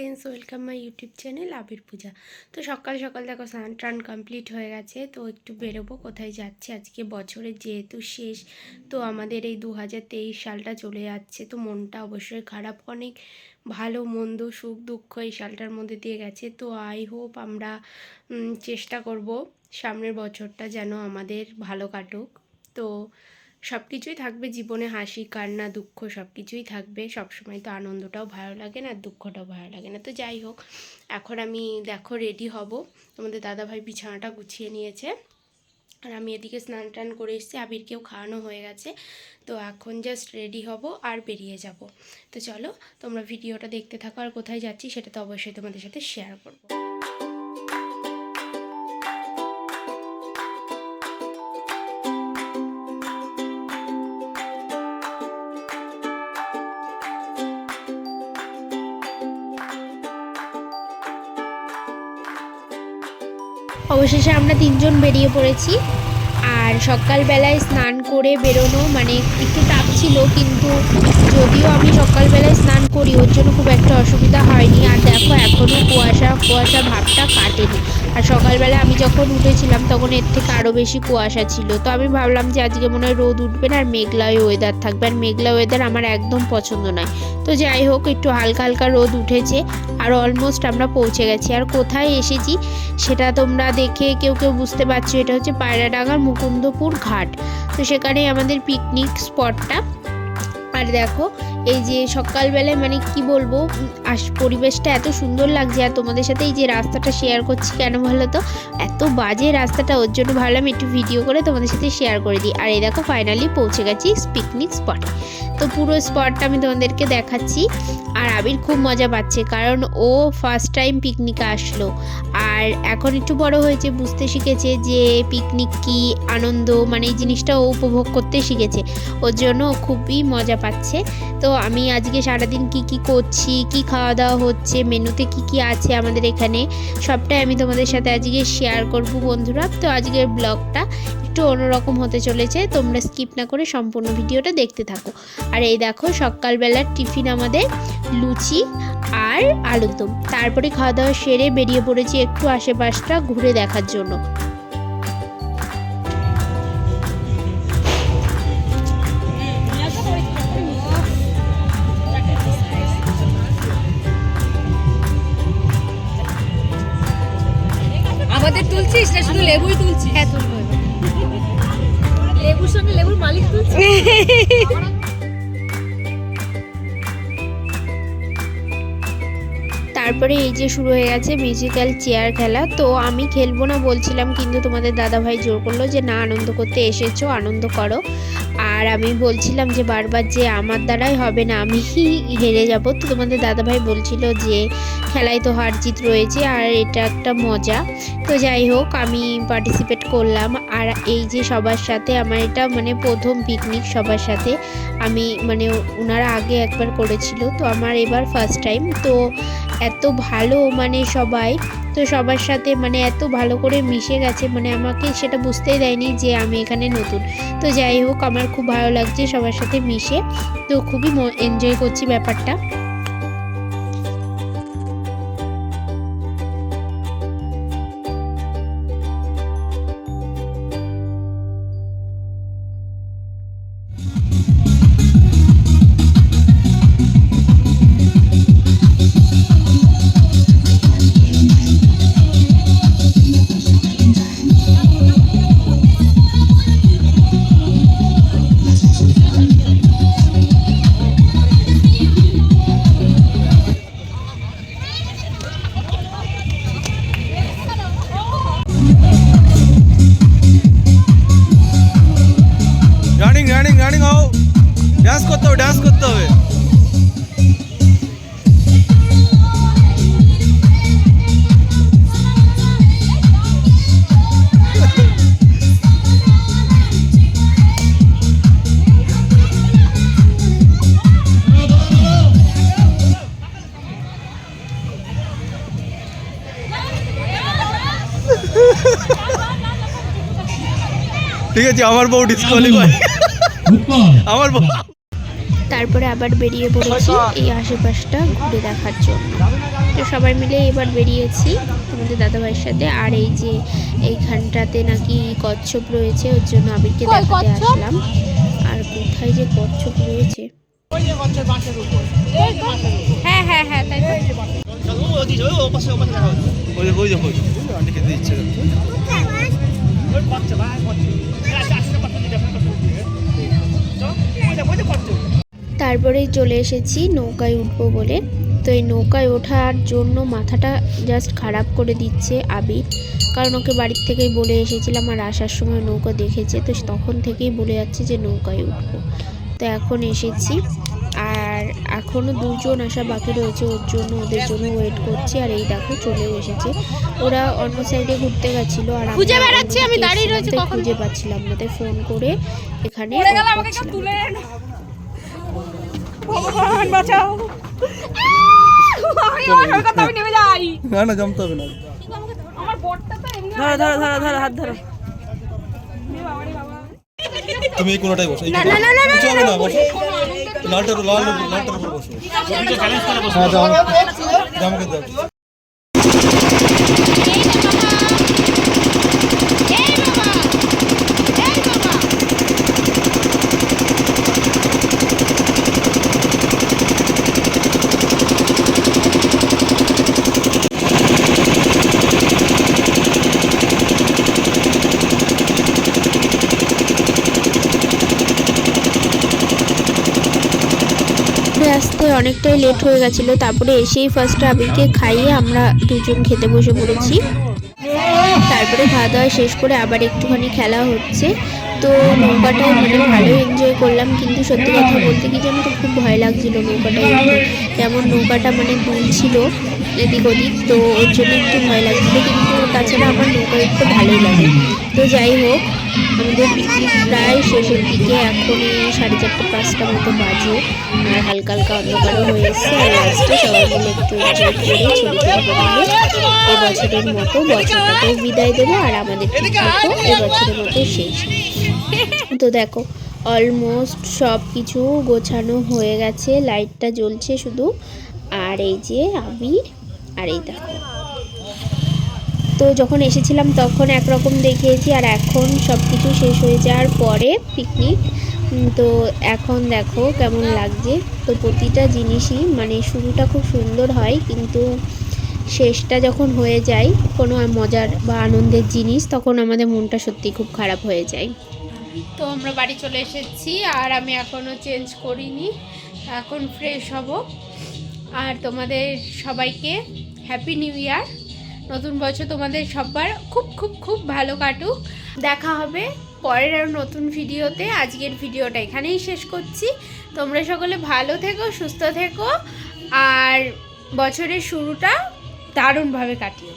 Friends, welcome my YouTube channel Abir Puja. তো সকাল সকাল দেখো স্নান টান কমপ্লিট হয়ে গেছে। তো একটু বেরোবো, কোথায় যাচ্ছি আজকে বছরের যেহেতু শেষ, তো আমাদের এই 2023 সালটা চলে যাচ্ছে। তো মনটা অবশ্যই খারাপ, অনেক ভালো মন্দ সুখ দুঃখ এই সালটার মধ্যে দিয়ে গেছে। তো আই হোপ আমরা চেষ্টা করব সামনের বছরটা যেন আমাদের ভালো কাটুক। তো সব কিছুই থাকবে জীবনে, হাসি কান্না দুঃখ সব কিছুই থাকবে। সবসময় তো আনন্দটাও ভালো লাগে না, দুঃখটাও ভালো লাগে না। তো যাই হোক, এখন আমি দেখো রেডি হব। তোমাদের দাদাভাই বিছানাটা গুছিয়ে নিয়েছে, আর আমি এদিকে স্নান টান করে এসেছি, আবিরকেও খাওয়ানো হয়ে গেছে। তো এখন জাস্ট রেডি হব আর বেরিয়ে যাব। তো চলো তোমরা ভিডিওটা দেখতে থাকো, আর কোথায় যাচ্ছি সেটা তো অবশ্যই তোমাদের সাথে শেয়ার করবো। অবশেষে আমরা তিনজন বেরিয়ে পড়েছি। আর সকালবেলায় স্নান করে বেরোনো মানে একটু টাফ ছিল, কিন্তু যদিও আমি সকালবেলায় স্নান করি ওর জন্য খুব একটা অসুবিধা হয়নি। আর দেখো এখনও কুয়াশা ভাবটা কাটেনি। আর সকালবেলা আমি যখন উঠেছিলাম তখন এর থেকে আরও বেশি কুয়াশা ছিল। তো আমি ভাবলাম যে আজকে মনে হয় রোদ উঠবে না, আর মেঘলা ওয়েদার থাকবে। আর মেঘলা ওয়েদার আমার একদম পছন্দ নয়। তো যাই হোক, একটু হালকা হালকা রোদ উঠেছে, আর অলমোস্ট আমরা পৌঁছে গেছি। আর কোথায় এসেছি সেটা তোমরা দেখে কেউ কেউ বুঝতে পারছো, এটা হচ্ছে পায়রাডাঙ্গার মুকুন্দপুর ঘাট। তো সেখানে আমাদের পিকনিক স্পটটা। আর দেখো এই যে সকালবেলায় মানে কি বলবো, পরিবেশটা এত সুন্দর লাগছে। আর তোমাদের সাথে এই যে রাস্তাটা শেয়ার করছি কেন বলো তো, এত বাজে রাস্তাটা, ওর জন্য ভাবলাম একটু ভিডিও করে তোমাদের সাথে শেয়ার করে দিই। আর এই দেখো ফাইনালি পৌঁছে গেছি পিকনিক স্পটে। তো পুরো স্পটটা আমি তোমাদেরকে দেখাচ্ছি। আর আবির খুব মজা পাচ্ছে, কারণ ও ফার্স্ট টাইম পিকনিকে আসলো। আর এখন একটু বড় হয়েছে, বুঝতে শিখেছে যে পিকনিক কি আনন্দ, মানে এই জিনিসটা ও উপভোগ করতে শিখেছে। ওর জন্য খুবই মজা পাচ্ছে। তো আমি আজকে সারাদিন কি করছি, কি খাওয়া দাওয়া হচ্ছে, মেনুতে কি আছে আমাদের এখানে, সবটাই আমি তোমাদের সাথে আজকে শেয়ার করব বন্ধুরা। তো আজকের ব্লগটা একটু অন্যরকম হতে চলেছে, তোমরা স্কিপ না করে সম্পূর্ণ ভিডিওটা দেখতে থাকো। আর এই দেখো সকালবেলার টিফিন আমাদের লুচি আর আলুর দম। তারপরে খাওয়া দাওয়া সেরে বেরিয়ে পড়েছি একটু আশেপাশটা ঘুরে দেখার জন্য। আমাদের তুলছিস না, শুধু লেবুই তুলছিস? হ্যাঁ তুলবো, লেবুর সঙ্গে লেবুর মালিক তুলছিস। তারপরে এই যে শুরু হয়ে গেছে মিউজিক্যাল চেয়ার খেলা। তো আমি খেলবো না বলছিলাম, কিন্তু তোমাদের দাদাভাই জোর করলো যে না, আনন্দ করতে এসেছো, আনন্দ করো। আর আমি বলছিলাম যে বারবার যে আমার দ্বারাই হবে না, আমি হেরে যাব। তো তোমাদের দাদাভাই বলছিল যে খেলায় তো হার জিত রয়েছে, আর এটা একটা মজা। তো যাই হোক, আমি পার্টিসিপেট করলাম। আর এই যে সবার সাথে আমার এটা মানে প্রথম পিকনিক সবার সাথে। আমি মানে ওনারা আগে একবার করেছিল, তো আমার এবার ফার্স্ট টাইম। তো এত ভালো মানে সবাই, তো সবার সাথে মানে এত ভালো করে মিশে গেছে, মানে আমাকে সেটা বুঝতেই দেয়নি যে আমি এখানে নতুন। তো যাই হোক, আমার খুব ভালো লাগছে সবার সাথে মিশে। তো খুবই এনজয় করছি ব্যাপারটা। রানিং হও, ডান্স করতে হবে। ঠিক আছে, আমার বউ ডিসকোয়ালিফাই। আমার বউ তারপরে আবার বেরিয়ে পড়েছি এই আশেপাশটা ঘুরে দেখার জন্য। তো সবাই মিলে এবার বেরিয়েছি আমাদের দাদাভাইয়ের সাথে। আর এই যে এইখানটাতে নাকি কচ্ছপ রয়েছে, ওর জন্য আবিরকে দেখাতে আসলাম। আর কোথায় যে কচ্ছপ রয়েছে, হ্যাঁ হ্যাঁ হ্যাঁ তাই ওই দেখো আন্টি খেতে ইচ্ছে তারপরে চলে এসেছি নৌকায় উঠবো বলে। তো এই নৌকায় ওঠার জন্য মাথাটা জাস্ট খারাপ করে দিচ্ছে আবির, কারণ ওকে বাড়ির থেকেই বলে এসেছিলাম আর আসার সময় নৌকা দেখেছে, তো তখন থেকেই বলে যাচ্ছে যে নৌকায় উঠবো। তো এখন এসেছি আর এখনও দুজন আসা বাকি রয়েছে, ওর জন্য ওদের জন্য ওয়েট করছি। আর এই দেখো চলেও এসেছে, ওরা অন্য সাইডে ঘুরতে গেছিলো আর খুঁজে বেড়াচ্ছি, আমি দাঁড়িয়ে রয়েছি, খুঁজে পাচ্ছিলাম না, তাই ফোন করে এখানে না জমতে হবে না। হাত ধরো। তুমি এই কোনটাই বসো, কিছু হবে না, বসো লালটার উপর বসো। হ্যাঁ দাও আমাকে দাও। আসতে অনেকটাই লেট হয়ে গেছিলো, তারপরে এসেই ফার্স্ট আবিরকে খাইয়ে আমরা দুজন খেতে বসে পড়েছি। তারপরে খাওয়া দাওয়া শেষ করে আবার একটুখানি খেলা হচ্ছে। তো নৌকাটায় মানে ভালো এনজয় করলাম, কিন্তু সত্যি কথা বলতে কি যেন তো খুব ভয় লাগছিল নৌকাটায় একটু, কেমন নৌকাটা মানে দুলছিল এদিক ওদিক, তো ওর জন্য একটু ভয় লাগছিলো, কিন্তু তাছাড়া আমার নৌকা একটু ভালোই লাগে। তো যাই হোক, আমাদের পিকনিক প্রায় শেষের দিকে, এখন 4:30-5টা মতো বাজে আর হালকা হালকা অন্ধকারও হয়ে এসছে। আর লাস্টে সবাই মিলে একটু এনজয় করে ছবি তুলে এবছরের মতো বছরটাকেও বিদায় দেবো আর আমাদের পিকনিকও এবছরের মতো শেষ। তো দেখো অলমোস্ট সব কিছু গোছানো হয়ে গেছে, লাইটটা জ্বলছে শুধু। আর এই যে আবির, আর এই দেখো, তো যখন এসেছিলাম তখন একরকম দেখিয়েছি আর এখন সব কিছু শেষ হয়ে যাওয়ার পরে পিকনিক, তো এখন দেখো কেমন লাগছে। তো প্রতিটা জিনিসই মানে শুরুটা খুব সুন্দর হয়, কিন্তু শেষটা যখন হয়ে যায় কোনো মজার বা আনন্দের জিনিস, তখন আমাদের মনটা সত্যি খুব খারাপ হয়ে যায়। তো আমরা বাড়ি চলে এসেছি আর আমি এখনও চেঞ্জ করিনি, এখন ফ্রেশ হব। আর তোমাদের সবাইকে হ্যাপি নিউ ইয়ার, নতুন বছর তোমাদের সবার খুব খুব খুব ভালো কাটুক। দেখা হবে পরের আর নতুন ভিডিওতে। আজকের ভিডিওটা এখানেই শেষ করছি। তোমরা সকলে ভালো থেকো, সুস্থ থেকো আর বছরের শুরুটা দারুণভাবে কাটিও।